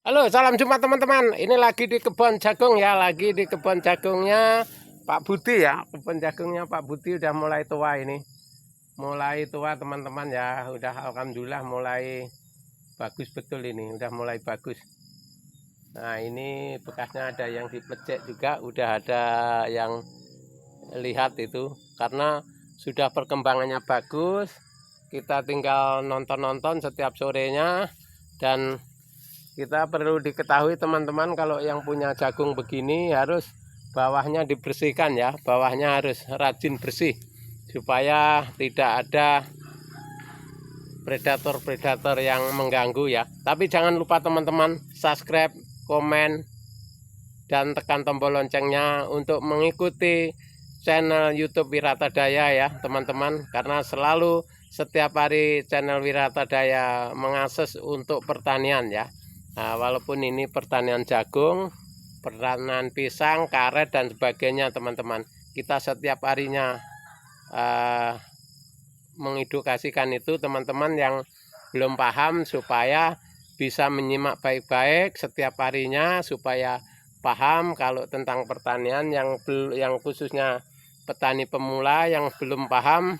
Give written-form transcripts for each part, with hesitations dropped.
Halo, salam jumpa teman-teman. Ini lagi di kebun jagung ya, lagi di kebun jagungnya Pak Budi ya. Kebun jagungnya Pak Budi udah mulai tua ini. Mulai tua teman-teman ya. Udah alhamdulillah mulai bagus betul ini, udah mulai bagus. Nah, ini bekasnya ada yang diplecek juga, udah ada yang lihat itu karena sudah perkembangannya bagus. Kita tinggal nonton-nonton setiap sorenya dan kita perlu diketahui teman-teman, kalau yang punya jagung begini harus bawahnya dibersihkan ya, bawahnya harus rajin bersih supaya tidak ada predator-predator yang mengganggu ya. Tapi jangan lupa teman-teman subscribe, komen, dan tekan tombol loncengnya untuk mengikuti channel YouTube Wiratadaya ya teman-teman, karena selalu setiap hari channel Wiratadaya mengakses untuk pertanian ya. Nah, walaupun ini pertanian jagung, pertanian pisang, karet dan sebagainya teman-teman, kita setiap harinya mengedukasikan itu teman-teman yang belum paham supaya bisa menyimak baik-baik setiap harinya supaya paham kalau tentang pertanian. Yang khususnya petani pemula yang belum paham,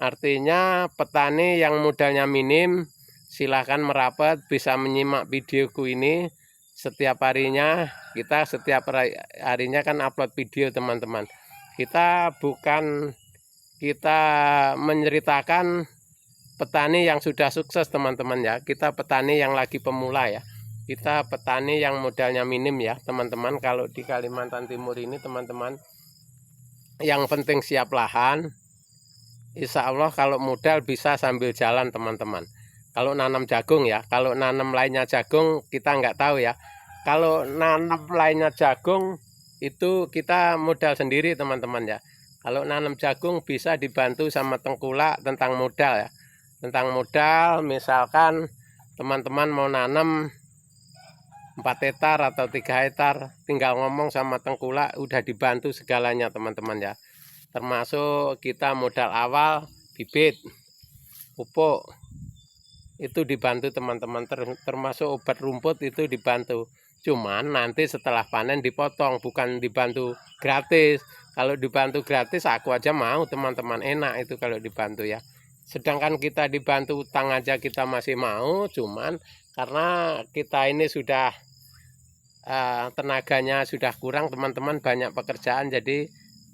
artinya petani yang modalnya minim, silahkan merapat, bisa menyimak videoku ini setiap harinya. Kita setiap harinya kan upload video teman-teman. Kita menceritakan petani yang sudah sukses teman-teman ya. Kita petani yang lagi pemula ya. Kita petani yang modalnya minim ya teman-teman. Kalau di Kalimantan Timur ini teman-teman, yang penting siap lahan. Insya Allah kalau modal bisa sambil jalan teman-teman. Kalau nanam jagung ya, kalau nanam lainnya jagung kita nggak tahu ya. Kalau nanam lainnya jagung itu kita modal sendiri teman-teman ya. Kalau nanam jagung bisa dibantu sama tengkulak tentang modal ya. Tentang modal, misalkan teman-teman mau nanam 4 hektar atau 3 hektar, tinggal ngomong sama tengkulak udah dibantu segalanya teman-teman ya. Termasuk kita modal awal, bibit, pupuk, itu dibantu teman-teman, termasuk obat rumput itu dibantu. Cuman nanti setelah panen dipotong, bukan dibantu gratis. Kalau dibantu gratis aku aja mau teman-teman, enak itu kalau dibantu ya. Sedangkan kita dibantu utang aja kita masih mau, cuman karena kita ini sudah tenaganya sudah kurang teman-teman, banyak pekerjaan, jadi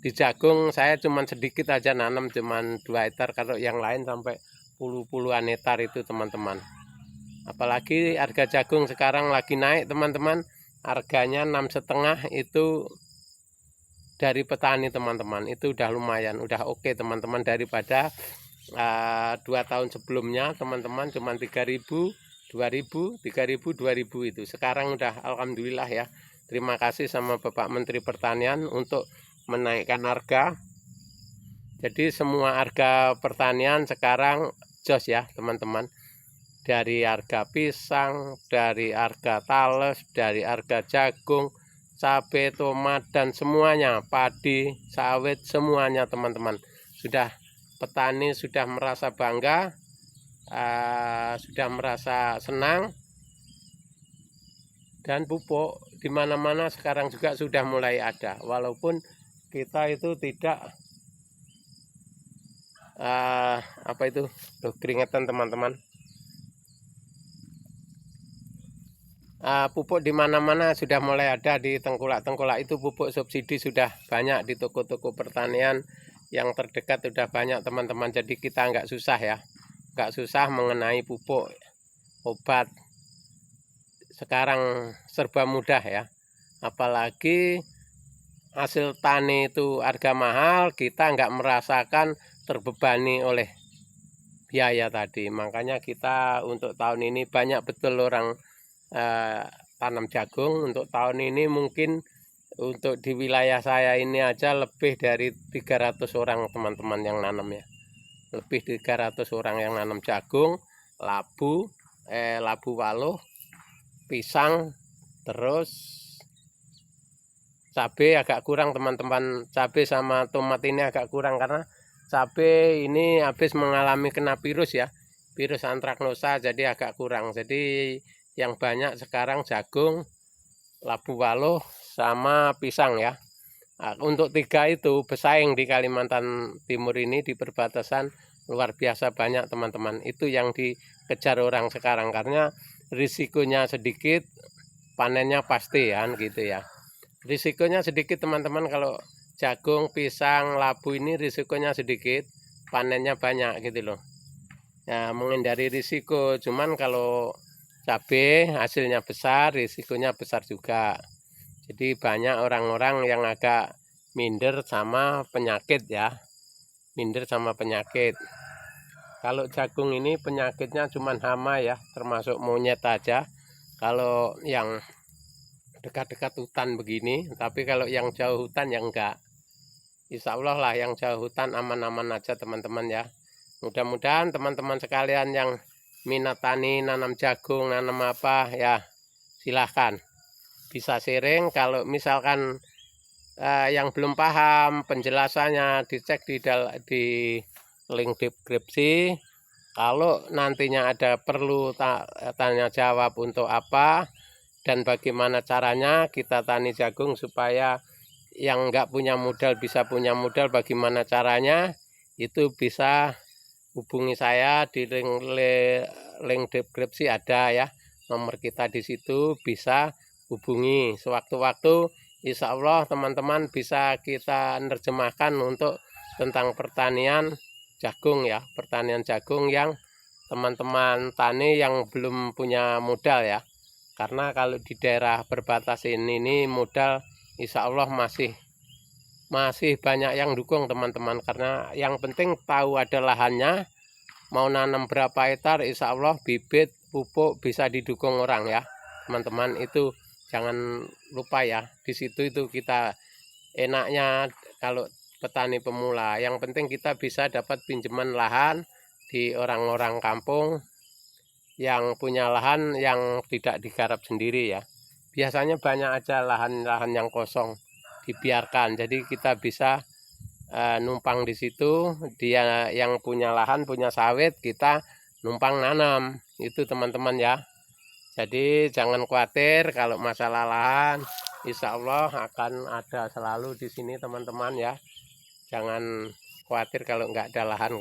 di jagung saya cuman sedikit aja nanam, cuman 2 hektar. Kalau yang lain sampai puluhan hektar itu teman-teman. Apalagi harga jagung sekarang lagi naik teman-teman, harganya 6,5 itu dari petani teman-teman, itu udah lumayan, udah oke teman-teman, daripada 2 tahun sebelumnya teman-teman cuman 3.000, 2.000, 3.000, 2.000 itu. Sekarang udah alhamdulillah ya. Terima kasih sama Bapak Menteri Pertanian untuk menaikkan harga. Jadi semua harga pertanian sekarang jos ya teman-teman. Dari harga pisang, dari harga tales, dari harga jagung, cabai, tomat, dan semuanya, padi, sawit, semuanya teman-teman. Sudah, petani sudah merasa bangga, sudah merasa senang, dan pupuk di mana-mana sekarang juga sudah mulai ada. Walaupun kita itu tidak apa itu, keringetan teman-teman. Pupuk di mana-mana sudah mulai ada, di tengkulak-tengkulak itu pupuk subsidi sudah banyak, di toko-toko pertanian yang terdekat sudah banyak teman-teman. Jadi kita nggak susah ya, nggak susah mengenai pupuk, obat. Sekarang serba mudah ya. Apalagi hasil tani itu harga mahal, kita nggak merasakan terbebani oleh biaya tadi. Makanya kita untuk tahun ini banyak betul orang tanam jagung. Untuk tahun ini mungkin untuk di wilayah saya ini aja lebih dari 300 orang teman-teman yang nanam ya. Lebih 300 orang yang nanam jagung, labu waluh, pisang, terus cabai agak kurang teman-teman. Cabai sama tomat ini agak kurang karena cabai ini habis mengalami kena virus ya, virus antraknosa, jadi agak kurang. Jadi yang banyak sekarang jagung, labu waluh, sama pisang ya. Nah, untuk 3 itu bersaing di Kalimantan Timur ini di perbatasan luar biasa banyak teman-teman. Itu yang dikejar orang sekarang karena risikonya sedikit, panennya pasti ya gitu ya. Risikonya sedikit teman-teman, kalau jagung, pisang, labu ini risikonya sedikit, panennya banyak gitu loh. Ya, menghindari risiko, cuman kalau cabai hasilnya besar, risikonya besar juga. Jadi banyak orang-orang yang agak minder sama penyakit ya. Minder sama penyakit. Kalau jagung ini penyakitnya cuma hama ya, termasuk monyet aja. Kalau yang dekat-dekat hutan begini, tapi kalau yang jauh hutan ya enggak. Insya Allah lah yang jauh hutan aman-aman aja teman-teman ya. Mudah-mudahan teman-teman sekalian yang minat tani, nanam jagung, nanam apa ya, silahkan. Bisa sharing. Kalau misalkan yang belum paham penjelasannya, dicek di link deskripsi. Kalau nantinya ada perlu tanya jawab untuk apa dan bagaimana caranya kita tani jagung supaya yang nggak punya modal bisa punya modal, bagaimana caranya, itu bisa hubungi saya di link deskripsi ada ya, nomor kita di situ, bisa hubungi sewaktu-waktu. Insya Allah teman-teman bisa kita nerjemahkan untuk tentang pertanian jagung ya, pertanian jagung yang teman-teman tani yang belum punya modal ya. Karena kalau di daerah perbatasan ini modal insya Allah masih banyak yang dukung teman-teman, karena yang penting tahu ada lahannya, mau nanam berapa hektar, insya Allah bibit pupuk bisa didukung orang ya teman-teman. Itu jangan lupa ya, di situ itu kita enaknya kalau petani pemula. Yang penting kita bisa dapat pinjaman lahan di orang-orang kampung yang punya lahan yang tidak digarap sendiri ya. Biasanya banyak aja lahan-lahan yang kosong dibiarkan, jadi kita bisa numpang di situ. Dia yang punya lahan, punya sawit, kita numpang nanam itu teman-teman ya. Jadi jangan khawatir kalau masalah lahan, insya Allah akan ada selalu di sini teman-teman ya. Jangan khawatir kalau nggak ada lahan,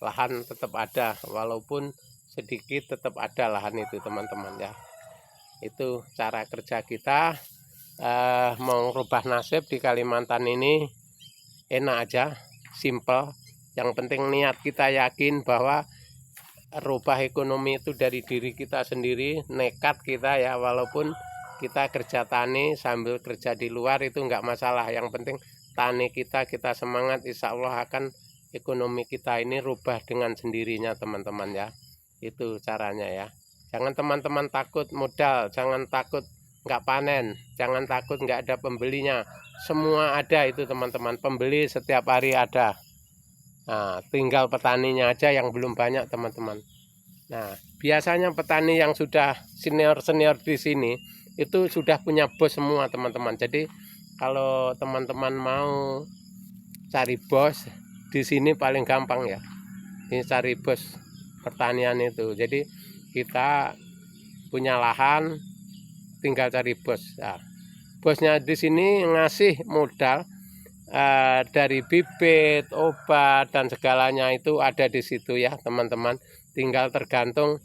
lahan tetap ada, walaupun sedikit tetap ada lahan itu teman-teman ya. Itu cara kerja kita. Mau rubah nasib di Kalimantan ini enak aja, simple. Yang penting niat kita yakin bahwa rubah ekonomi itu dari diri kita sendiri, nekat kita ya, walaupun kita kerja tani sambil kerja di luar itu enggak masalah. Yang penting tani kita semangat, insya Allah akan ekonomi kita ini rubah dengan sendirinya teman-teman ya. Itu caranya ya. Jangan teman-teman takut modal, jangan takut nggak panen, jangan takut nggak ada pembelinya. Semua ada itu teman-teman, pembeli setiap hari ada. Nah, tinggal petaninya aja yang belum banyak teman-teman. Nah, biasanya petani yang sudah senior-senior di sini itu sudah punya bos semua teman-teman. Jadi kalau teman-teman mau cari bos di sini paling gampang ya. Ini cari bos pertanian itu. Jadi kita punya lahan, tinggal cari bos. Nah, bosnya di sini ngasih modal dari bibit, obat dan segalanya itu ada di situ ya teman-teman. Tinggal tergantung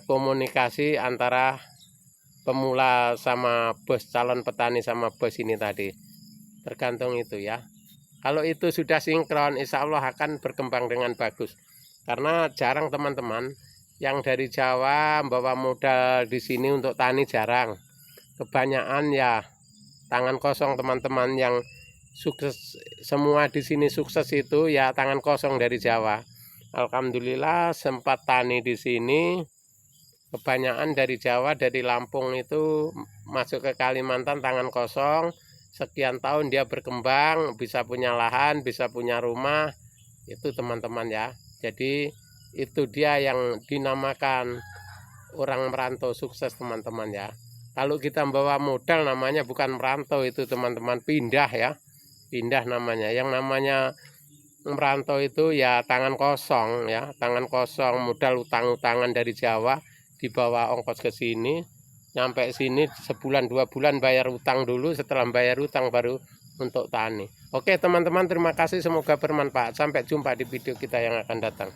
komunikasi antara pemula sama bos, calon petani sama bos ini tadi. Tergantung itu ya. Kalau itu sudah sinkron, insya Allah akan berkembang dengan bagus. Karena jarang teman-teman yang dari Jawa bawa modal di sini untuk tani, jarang. Kebanyakan ya tangan kosong teman-teman. Yang sukses semua di sini sukses itu ya tangan kosong dari Jawa. Alhamdulillah sempat tani di sini, kebanyakan dari Jawa, dari Lampung itu masuk ke Kalimantan tangan kosong. Sekian tahun dia berkembang, bisa punya lahan, bisa punya rumah, itu teman-teman ya. Jadi itu dia yang dinamakan orang merantau sukses teman-teman ya. Kalau kita membawa modal namanya bukan merantau itu teman-teman, pindah ya, pindah namanya. Yang namanya merantau itu ya tangan kosong ya, tangan kosong, modal utang-utangan dari Jawa, dibawa ongkos ke sini, nyampe sini sebulan 2 bulan bayar utang dulu, setelah bayar utang baru untuk tani. Oke teman-teman, terima kasih, semoga bermanfaat. Sampai jumpa di video kita yang akan datang.